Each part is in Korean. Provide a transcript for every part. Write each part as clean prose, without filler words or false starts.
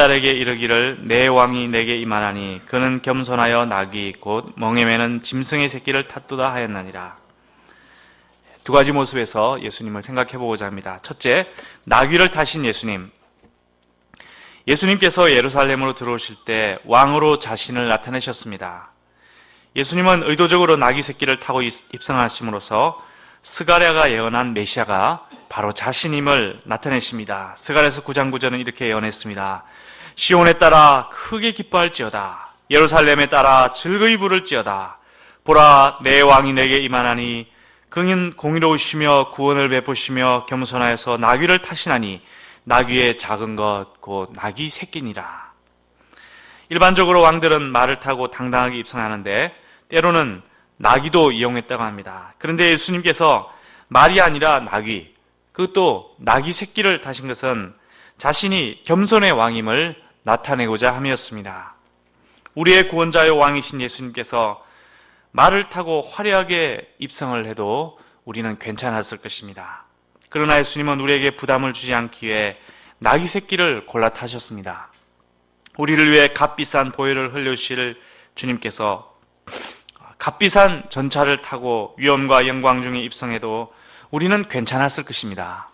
딸에게 이르기를 내 왕이 내게 임하나니 그는 겸손하여 나귀 곧 멍에 매는 짐승의 새끼를 탔도다 하였나니라. 두 가지 모습에서 예수님을 생각해 보고자 합니다. 첫째, 나귀를 타신 예수님. 예수님께서 예루살렘으로 들어오실 때 왕으로 자신을 나타내셨습니다. 예수님은 의도적으로 나귀 새끼를 타고 입성하심으로써 스가랴가 예언한 메시아가 바로 자신임을 나타내십니다. 스가랴서 9장 9절은 이렇게 예언했습니다. 시온에 따라 크게 기뻐할지어다. 예루살렘에 따라 즐거이 부를지어다. 보라, 내 왕이 내게 임하나니 그는 공의로우시며 구원을 베푸시며 겸손하여서 나귀를 타시나니 나귀의 작은 것 곧 나귀 새끼니라. 일반적으로 왕들은 말을 타고 당당하게 입성하는데 때로는 나귀도 이용했다고 합니다. 그런데 예수님께서 말이 아니라 나귀, 그것도 나귀 새끼를 타신 것은 자신이 겸손의 왕임을 나타내고자 함이었습니다. 우리의 구원자요 왕이신 예수님께서 말을 타고 화려하게 입성을 해도 우리는 괜찮았을 것입니다. 그러나 예수님은 우리에게 부담을 주지 않기 위해 나귀 새끼를 골라 타셨습니다. 우리를 위해 값비싼 보혈을 흘려주실 주님께서 값비싼 전차를 타고 위엄과 영광 중에 입성해도 우리는 괜찮았을 것입니다.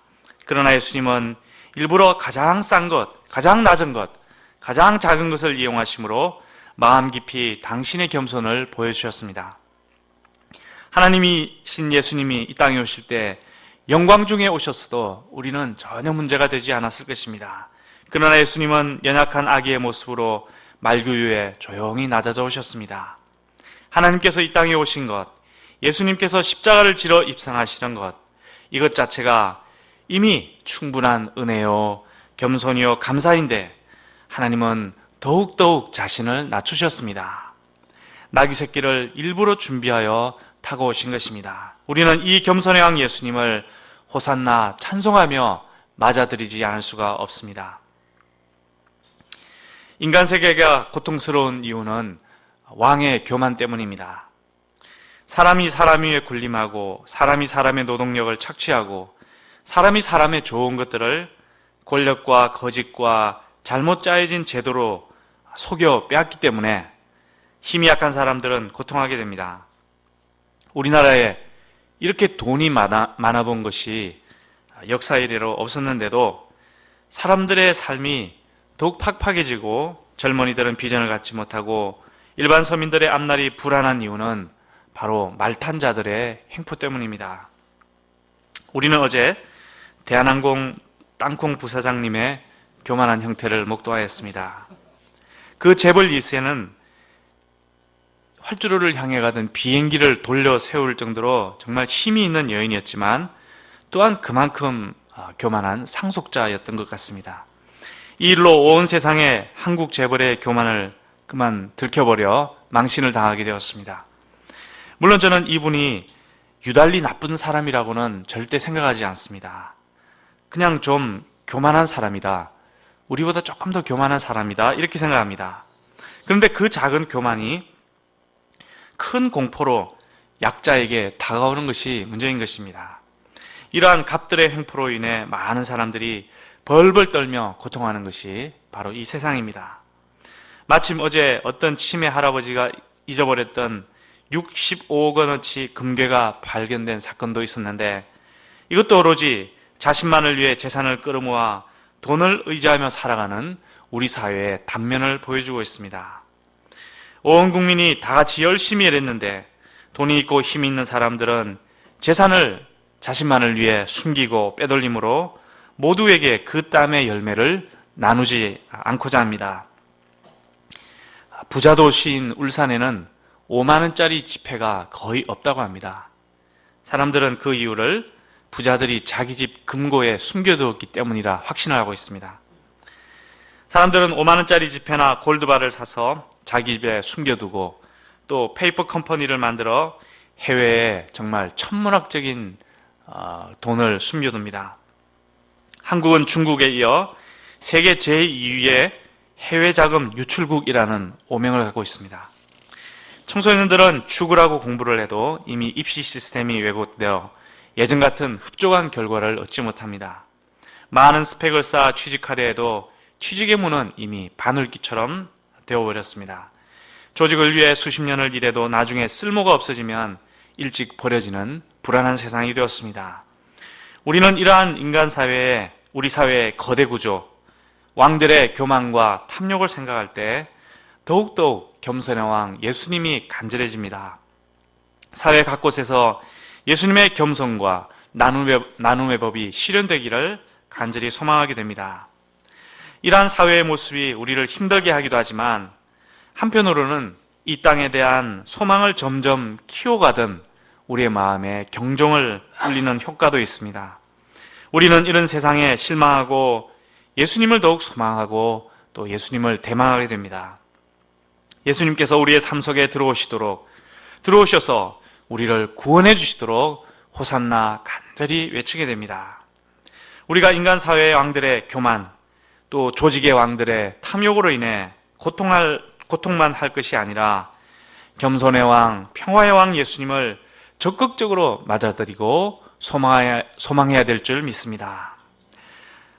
그러나 예수님은 일부러 가장 싼 것, 가장 낮은 것, 가장 작은 것을 이용하심으로 마음 깊이 당신의 겸손을 보여주셨습니다. 하나님이신 예수님이 이 땅에 오실 때 영광 중에 오셨어도 우리는 전혀 문제가 되지 않았을 것입니다. 그러나 예수님은 연약한 아기의 모습으로 말구유에 조용히 낮아져 오셨습니다. 하나님께서 이 땅에 오신 것, 예수님께서 십자가를 지러 입성하시는 것, 이것 자체가 이미 충분한 은혜요, 겸손이요, 감사인데 하나님은 더욱더욱 자신을 낮추셨습니다. 나귀 새끼를 일부러 준비하여 타고 오신 것입니다. 우리는 이 겸손의 왕 예수님을 호산나 찬송하며 맞아들이지 않을 수가 없습니다. 인간 세계가 고통스러운 이유는 왕의 교만 때문입니다. 사람이 사람 위에 군림하고 사람이 사람의 노동력을 착취하고 사람이 사람의 좋은 것들을 권력과 거짓과 잘못 짜여진 제도로 속여 빼앗기 때문에 힘이 약한 사람들은 고통하게 됩니다. 우리나라에 이렇게 돈이 많아 본 것이 역사 이래로 없었는데도 사람들의 삶이 더욱 팍팍해지고 젊은이들은 비전을 갖지 못하고 일반 서민들의 앞날이 불안한 이유는 바로 말탄 자들의 행포 때문입니다. 우리는 어제 대한항공 땅콩 부사장님의 교만한 형태를 목도하였습니다. 그 재벌 2세는 활주로를 향해 가던 비행기를 돌려 세울 정도로 정말 힘이 있는 여인이었지만 또한 그만큼 교만한 상속자였던 것 같습니다. 이 일로 온 세상에 한국 재벌의 교만을 그만 들켜버려 망신을 당하게 되었습니다. 물론 저는 이분이 유달리 나쁜 사람이라고는 절대 생각하지 않습니다. 그냥 좀 교만한 사람이다. 우리보다 조금 더 교만한 사람이다. 이렇게 생각합니다. 그런데 그 작은 교만이 큰 공포로 약자에게 다가오는 것이 문제인 것입니다. 이러한 갑들의 횡포로 인해 많은 사람들이 벌벌 떨며 고통하는 것이 바로 이 세상입니다. 마침 어제 어떤 치매 할아버지가 잊어버렸던 65억 원어치 금괴가 발견된 사건도 있었는데 이것도 오로지 자신만을 위해 재산을 끌어모아 돈을 의지하며 살아가는 우리 사회의 단면을 보여주고 있습니다. 온 국민이 다 같이 열심히 일했는데 돈이 있고 힘이 있는 사람들은 재산을 자신만을 위해 숨기고 빼돌림으로 모두에게 그 땀의 열매를 나누지 않고자 합니다. 부자도시인 울산에는 5만 원짜리 지폐가 거의 없다고 합니다. 사람들은 그 이유를 부자들이 자기 집 금고에 숨겨두었기 때문이라 확신을 하고 있습니다. 사람들은 5만 원짜리 지폐나 골드바를 사서 자기 집에 숨겨두고 또 페이퍼 컴퍼니를 만들어 해외에 정말 천문학적인 돈을 숨겨둡니다. 한국은 중국에 이어 세계 제2위의 해외 자금 유출국이라는 오명을 갖고 있습니다. 청소년들은 죽으라고 공부를 해도 이미 입시 시스템이 왜곡되어 예전 같은 흡족한 결과를 얻지 못합니다. 많은 스펙을 쌓아 취직하려 해도 취직의 문은 이미 바늘기처럼 되어버렸습니다. 조직을 위해 수십 년을 일해도 나중에 쓸모가 없어지면 일찍 버려지는 불안한 세상이 되었습니다. 우리는 이러한 인간 사회에, 우리 사회의 거대 구조, 왕들의 교만과 탐욕을 생각할 때 더욱더욱 겸손의 왕 예수님이 간절해집니다. 사회 각곳에서 예수님의 겸손과 나눔의 법이 실현되기를 간절히 소망하게 됩니다. 이러한 사회의 모습이 우리를 힘들게 하기도 하지만 한편으로는 이 땅에 대한 소망을 점점 키워가던 우리의 마음에 경종을 울리는 효과도 있습니다. 우리는 이런 세상에 실망하고 예수님을 더욱 소망하고 또 예수님을 대망하게 됩니다. 예수님께서 우리의 삶 속에 들어오셔서 우리를 구원해 주시도록 호산나 간절히 외치게 됩니다. 우리가 인간 사회의 왕들의 교만, 또 조직의 왕들의 탐욕으로 인해 고통만 할 것이 아니라 겸손의 왕, 평화의 왕 예수님을 적극적으로 맞아들이고 소망해야 될 줄 믿습니다.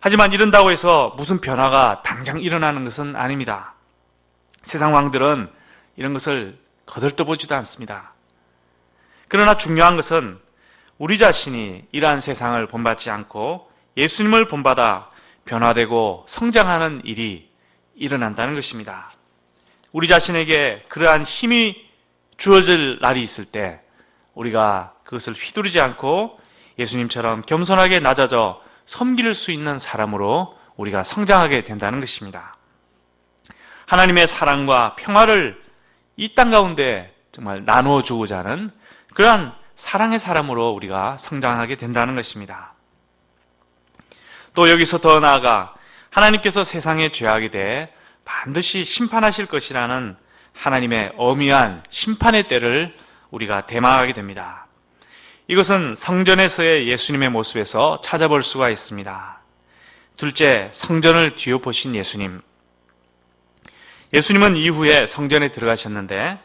하지만 이런다고 해서 무슨 변화가 당장 일어나는 것은 아닙니다. 세상 왕들은 이런 것을 거들떠보지도 않습니다. 그러나 중요한 것은 우리 자신이 이러한 세상을 본받지 않고 예수님을 본받아 변화되고 성장하는 일이 일어난다는 것입니다. 우리 자신에게 그러한 힘이 주어질 날이 있을 때 우리가 그것을 휘두르지 않고 예수님처럼 겸손하게 낮아져 섬길 수 있는 사람으로 우리가 성장하게 된다는 것입니다. 하나님의 사랑과 평화를 이 땅 가운데 정말 나누어 주고자 하는 그러한 사랑의 사람으로 우리가 성장하게 된다는 것입니다. 또 여기서 더 나아가 하나님께서 세상에 죄악에 대해 반드시 심판하실 것이라는 하나님의 엄미한 심판의 때를 우리가 대망하게 됩니다. 이것은 성전에서의 예수님의 모습에서 찾아볼 수가 있습니다. 둘째, 성전을 뒤엎으신 예수님. 예수님은 이후에 성전에 들어가셨는데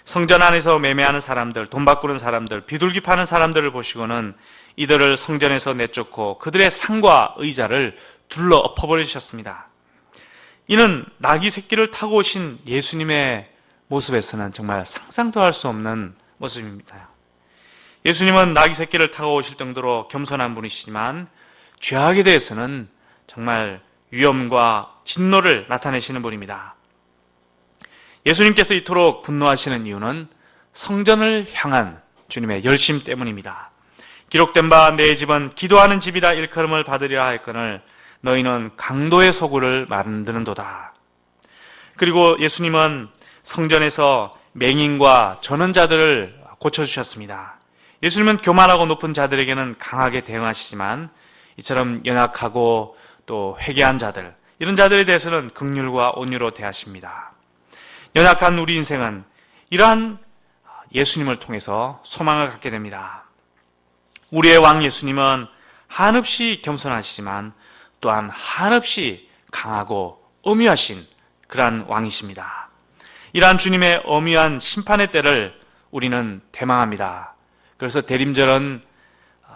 성전 안에서 매매하는 사람들, 돈 바꾸는 사람들, 비둘기 파는 사람들을 보시고는 이들을 성전에서 내쫓고 그들의 상과 의자를 둘러 엎어버리셨습니다. 이는 나귀 새끼를 타고 오신 예수님의 모습에서는 정말 상상도 할 수 없는 모습입니다. 예수님은 나귀 새끼를 타고 오실 정도로 겸손한 분이시지만 죄악에 대해서는 정말 위엄과 진노를 나타내시는 분입니다. 예수님께서 이토록 분노하시는 이유는 성전을 향한 주님의 열심 때문입니다. 기록된 바 내 집은 기도하는 집이라 일컬음을 받으리라 할거늘 너희는 강도의 소굴을 만드는도다. 그리고 예수님은 성전에서 맹인과 전원자들을 고쳐주셨습니다. 예수님은 교만하고 높은 자들에게는 강하게 대응하시지만 이처럼 연약하고 또 회개한 자들, 이런 자들에 대해서는 긍휼과 온유로 대하십니다. 연약한 우리 인생은 이러한 예수님을 통해서 소망을 갖게 됩니다. 우리의 왕 예수님은 한없이 겸손하시지만 또한 한없이 강하고 엄위하신 그러한 왕이십니다. 이러한 주님의 엄위한 심판의 때를 우리는 대망합니다. 그래서 대림절은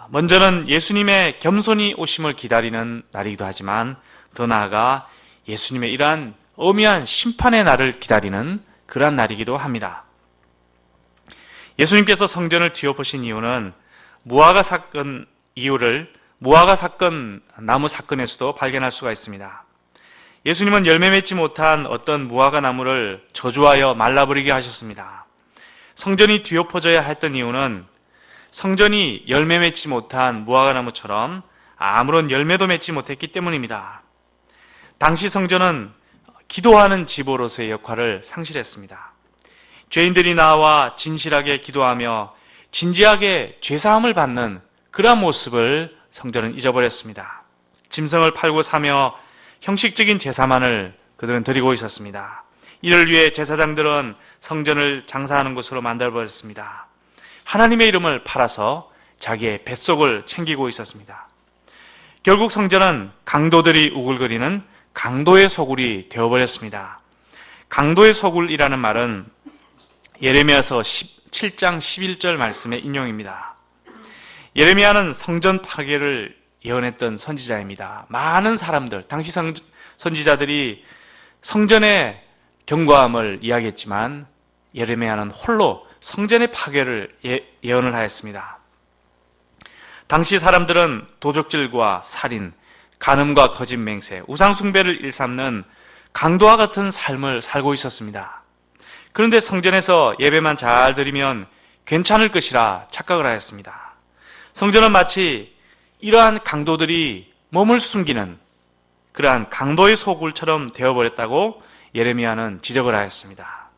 먼저는 예수님의 겸손히 오심을 기다리는 날이기도 하지만 더 나아가 예수님의 이러한 엄미한 심판의 날을 기다리는 그러한 날이기도 합니다. 예수님께서 성전을 뒤엎으신 이유는 무화과 사건 나무 사건에서도 발견할 수가 있습니다. 예수님은 열매 맺지 못한 어떤 무화과 나무를 저주하여 말라버리게 하셨습니다. 성전이 뒤엎어져야 했던 이유는 성전이 열매 맺지 못한 무화과 나무처럼 아무런 열매도 맺지 못했기 때문입니다. 당시 성전은 기도하는 집으로서의 역할을 상실했습니다. 죄인들이 나와 진실하게 기도하며 진지하게 죄사함을 받는 그러한 모습을 성전은 잊어버렸습니다. 짐승을 팔고 사며 형식적인 제사만을 그들은 드리고 있었습니다. 이를 위해 제사장들은 성전을 장사하는 곳으로 만들어버렸습니다. 하나님의 이름을 팔아서 자기의 뱃속을 챙기고 있었습니다. 결국 성전은 강도들이 우글거리는 강도의 소굴이 되어버렸습니다. 강도의 소굴이라는 말은 예레미야서 7장 11절 말씀의 인용입니다. 예레미야는 성전 파괴를 예언했던 선지자입니다. 많은 사람들, 당시 선지자들이 성전의 견고함을 이야기했지만 예레미야는 홀로 성전의 파괴를 예언을 하였습니다. 당시 사람들은 도적질과 살인, 간음과 거짓 맹세, 우상 숭배를 일삼는 강도와 같은 삶을 살고 있었습니다. 그런데 성전에서 예배만 잘 드리면 괜찮을 것이라 착각을 하였습니다. 성전은 마치 이러한 강도들이 몸을 숨기는 그러한 강도의 소굴처럼 되어버렸다고 예레미야는 지적을 하였습니다.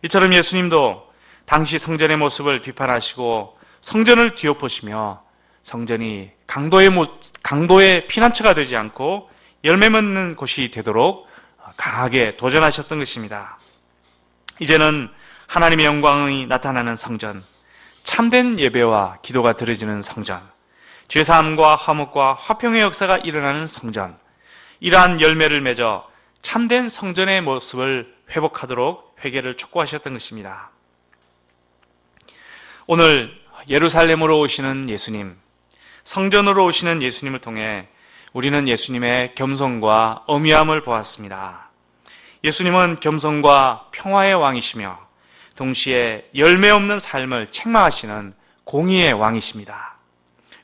이처럼 예수님도 당시 성전의 모습을 비판하시고 성전을 뒤엎으시며 성전이 강도의 피난처가 되지 않고 열매 맺는 곳이 되도록 강하게 도전하셨던 것입니다. 이제는 하나님의 영광이 나타나는 성전, 참된 예배와 기도가 드려지는 성전, 죄사함과 화목과 화평의 역사가 일어나는 성전, 이러한 열매를 맺어 참된 성전의 모습을 회복하도록 회개를 촉구하셨던 것입니다. 오늘 예루살렘으로 오시는 예수님, 성전으로 오시는 예수님을 통해 우리는 예수님의 겸손과 엄위함을 보았습니다. 예수님은 겸손과 평화의 왕이시며 동시에 열매 없는 삶을 책망하시는 공의의 왕이십니다.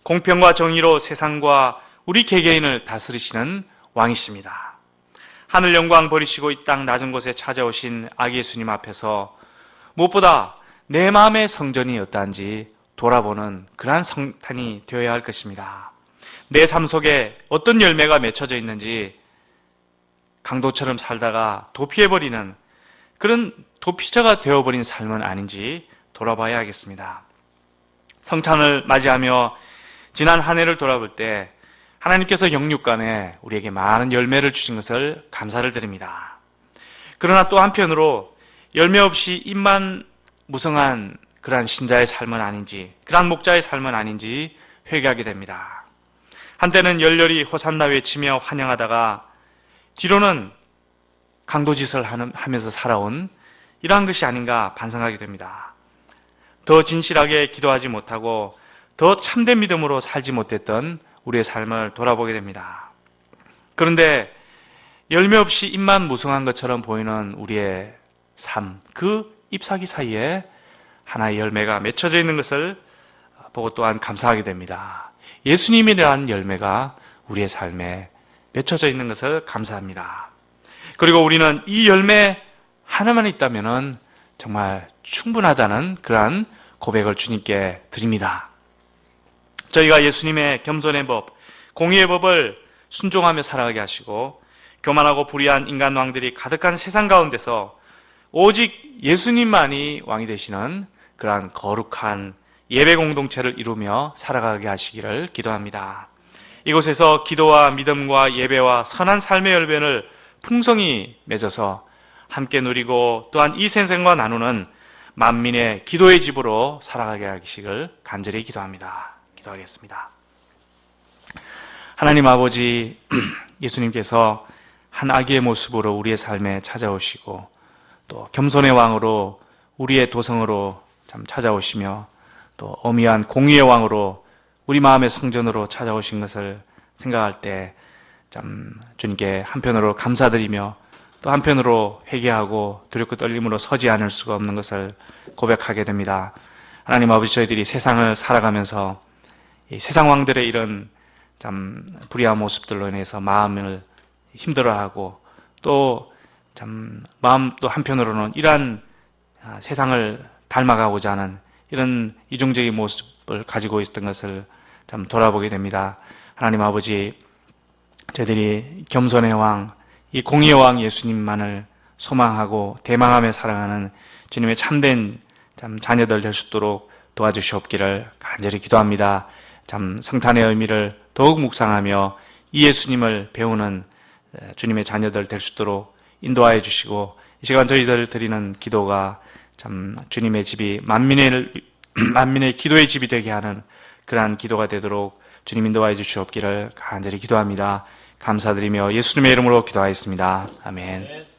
공평과 정의로 세상과 우리 개개인을 다스리시는 왕이십니다. 하늘 영광 버리시고 이 땅 낮은 곳에 찾아오신 아기 예수님 앞에서 무엇보다 내 마음의 성전이 어떠한지 돌아보는 그러한 성탄이 되어야 할 것입니다. 내 삶 속에 어떤 열매가 맺혀져 있는지 강도처럼 살다가 도피해버리는 그런 도피자가 되어버린 삶은 아닌지 돌아봐야 하겠습니다. 성탄을 맞이하며 지난 한 해를 돌아볼 때 하나님께서 영육간에 우리에게 많은 열매를 주신 것을 감사를 드립니다. 그러나 또 한편으로 열매 없이 입만 무성한 그러한 신자의 삶은 아닌지, 그러한 목자의 삶은 아닌지 회개하게 됩니다. 한때는 열렬히 호산나 외치며 환영하다가 뒤로는 강도짓을 하면서 살아온 이러한 것이 아닌가 반성하게 됩니다. 더 진실하게 기도하지 못하고 더 참된 믿음으로 살지 못했던 우리의 삶을 돌아보게 됩니다. 그런데 열매 없이 입만 무성한 것처럼 보이는 우리의 삶, 그 잎사귀 사이에 하나의 열매가 맺혀져 있는 것을 보고 또한 감사하게 됩니다. 예수님이라는 열매가 우리의 삶에 맺혀져 있는 것을 감사합니다. 그리고 우리는 이 열매 하나만 있다면 정말 충분하다는 그러한 고백을 주님께 드립니다. 저희가 예수님의 겸손의 법, 공의의 법을 순종하며 살아가게 하시고 교만하고 불의한 인간 왕들이 가득한 세상 가운데서 오직 예수님만이 왕이 되시는 그러한 거룩한 예배 공동체를 이루며 살아가게 하시기를 기도합니다. 이곳에서 기도와 믿음과 예배와 선한 삶의 열매를 풍성히 맺어서 함께 누리고 또한 이 생생과 나누는 만민의 기도의 집으로 살아가게 하시기를 간절히 기도합니다. 기도하겠습니다. 하나님 아버지, 예수님께서 한 아기의 모습으로 우리의 삶에 찾아오시고 또 겸손의 왕으로 우리의 도성으로 참 찾아오시며 또 엄위한 공의의 왕으로 우리 마음의 성전으로 찾아오신 것을 생각할 때 참 주님께 한편으로 감사드리며 또 한편으로 회개하고 두렵고 떨림으로 서지 않을 수가 없는 것을 고백하게 됩니다. 하나님 아버지, 저희들이 세상을 살아가면서 이 세상 왕들의 이런 참 불의한 모습들로 인해서 마음을 힘들어하고 또 참 마음 또 한편으로는 이러한 세상을 닮아가고자 하는 이런 이중적인 모습을 가지고 있었던 것을 참 돌아보게 됩니다. 하나님 아버지, 저희들이 겸손의 왕, 이 공의의 왕 예수님만을 소망하고 대망하며 살아가는 주님의 참된 참 자녀들 될 수 있도록 도와주시옵기를 간절히 기도합니다. 참 성탄의 의미를 더욱 묵상하며 이 예수님을 배우는 주님의 자녀들 될 수 있도록 인도하여 주시고 이 시간 저희들 드리는 기도가 참 주님의 집이 만민의 기도의 집이 되게 하는 그러한 기도가 되도록 주님 인도하여 주시옵기를 간절히 기도합니다. 감사드리며 예수님의 이름으로 기도하였습니다. 아멘.